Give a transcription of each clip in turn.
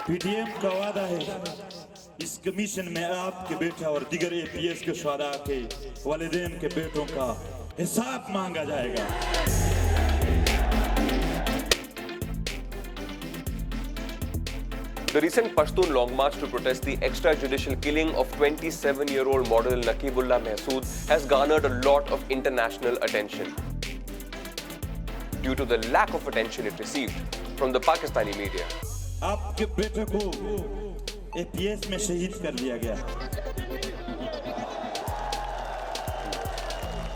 PTM का वादा है इस कमीशन में आपके बेटे और दीगर एपीएस के शुहदा के वालिदैन के बेटों का हिसाब मांगा जाएगा। The recent Pashtun Long March to protest the extra-judicial killing of 27-year-old model Naqeebullah Mehsud has garnered a lot of international attention due to the lack of attention it received from the Pakistani media. आपके बेटे को APS में शहीद कर दिया गया।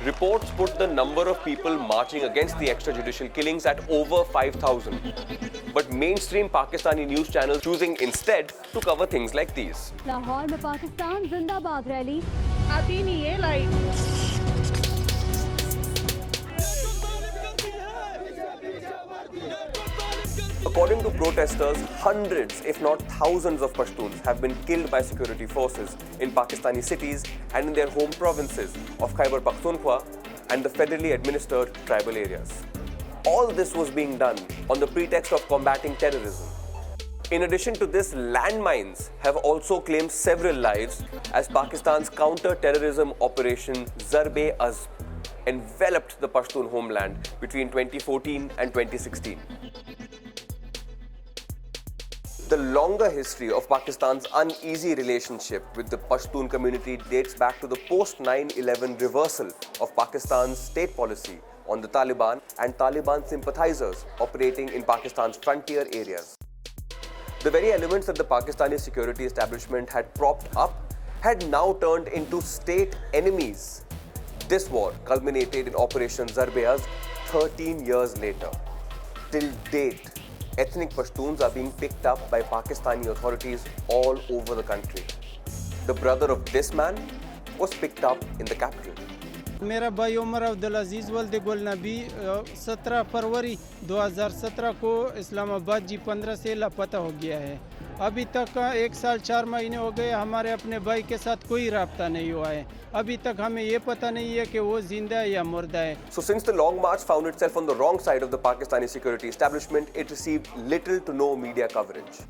Reports put the number of people marching against the extrajudicial killings at over 5,000. But mainstream Pakistani news channels choosing instead to cover things like these. Lahore में पाकिस्तान जिंदाबाद रैली आती नहीं है light. According to protesters, hundreds, if not thousands of Pashtuns have been killed by security forces in Pakistani cities and in their home provinces of Khyber Pakhtunkhwa and the federally administered tribal areas. All this was being done on the pretext of combating terrorism. In addition to this, landmines have also claimed several lives as Pakistan's counter-terrorism operation Zarb-e-Azb enveloped the Pashtun homeland between 2014 and 2016. The longer history of Pakistan's uneasy relationship with the Pashtun community dates back to the post-9/11 reversal of Pakistan's state policy on the Taliban and Taliban sympathizers operating in Pakistan's frontier areas. The very elements that the Pakistani security establishment had propped up had now turned into state enemies. This war culminated in Operation Zarb-e-Azb 13 years later. Till date, ethnic Pashtuns are being picked up by Pakistani authorities all over the country. The brother of this man was picked up in the capital. मेरा भाई उमर अब्दुल अजीज वल्द गुल नबी 17 फरवरी 2017 को Islamabad G15 से लापता हो गया है। अभी तक 1 साल 4 महीने हो गए, हमारे अपने भाई के साथ कोई राब्ता नहीं हुआ है। अभी तक हमें ये पता नहीं है कि वो जिंदा है या मुर्दा है। So since the Long March found itself on the wrong side of the Pakistani security establishment, it received little to no media coverage.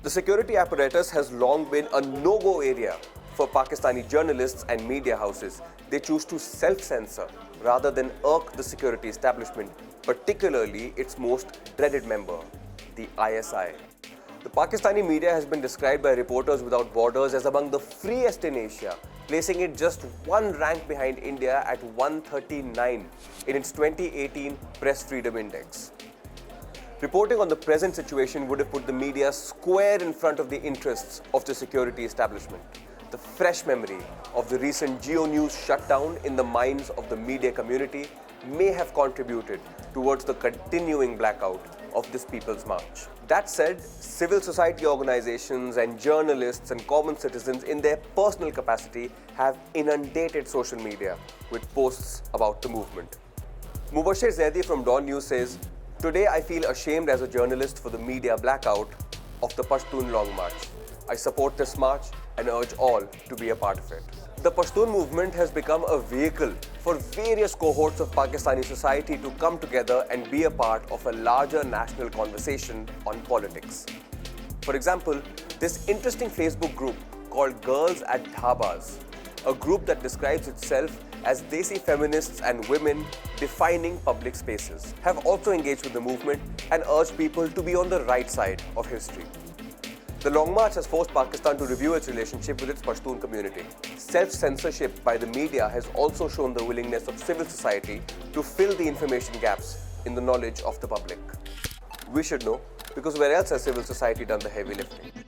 The security apparatus has long been a no-go area for Pakistani journalists and media houses. They choose to self-censor rather than irk the security establishment, particularly its most dreaded member, the ISI. The Pakistani media has been described by Reporters Without Borders as among the freest in Asia, placing it just one rank behind India at 139 in its 2018 Press Freedom Index. Reporting on the present situation would have put the media square in front of the interests of the security establishment. The fresh memory of the recent Geo News shutdown in the minds of the media community may have contributed towards the continuing blackout of this People's March. That said, civil society organizations and journalists and common citizens in their personal capacity have inundated social media with posts about the movement. Mubashir Zaidi from Dawn News says, "Today I feel ashamed as a journalist for the media blackout of the Pashtun Long March. I support this march and urge all to be a part of it." The Pashtun movement has become a vehicle for various cohorts of Pakistani society to come together and be a part of a larger national conversation on politics. For example, this interesting Facebook group called Girls at Dhabas, a group that describes itself as Desi feminists and women defining public spaces, have also engaged with the movement and urged people to be on the right side of history. The Long March has forced Pakistan to review its relationship with its Pashtun community. Self-censorship by the media has also shown the willingness of civil society to fill the information gaps in the knowledge of the public. We should know, because where else has civil society done the heavy lifting?